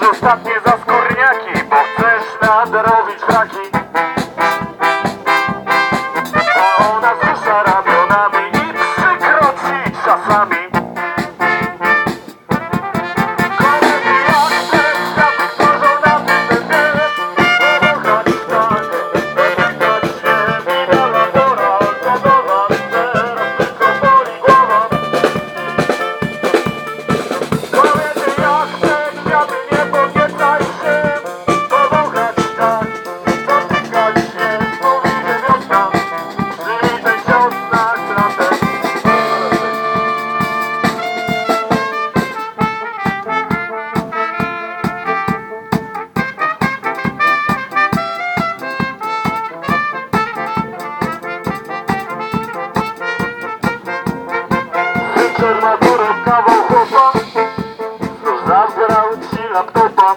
masz ostatnie zaskórniaki, bo chcesz nadrobić raki. A ona wzrusza ramionami i przykroci czasami. Kobiety jak te kwiaty tworzą na tym dnie. Pokochać tak, dotykać się, minęła pora gotowa. Teraz tylko boli głowa. Kobiety jak te kwiaty, nie podniecaj się. Pokochać tak, dotykać się, mówi, że wiosna. Przylitej cios na klatę. Wieczór ma górę, kawał chłopa, znów zabrał ci laptopa.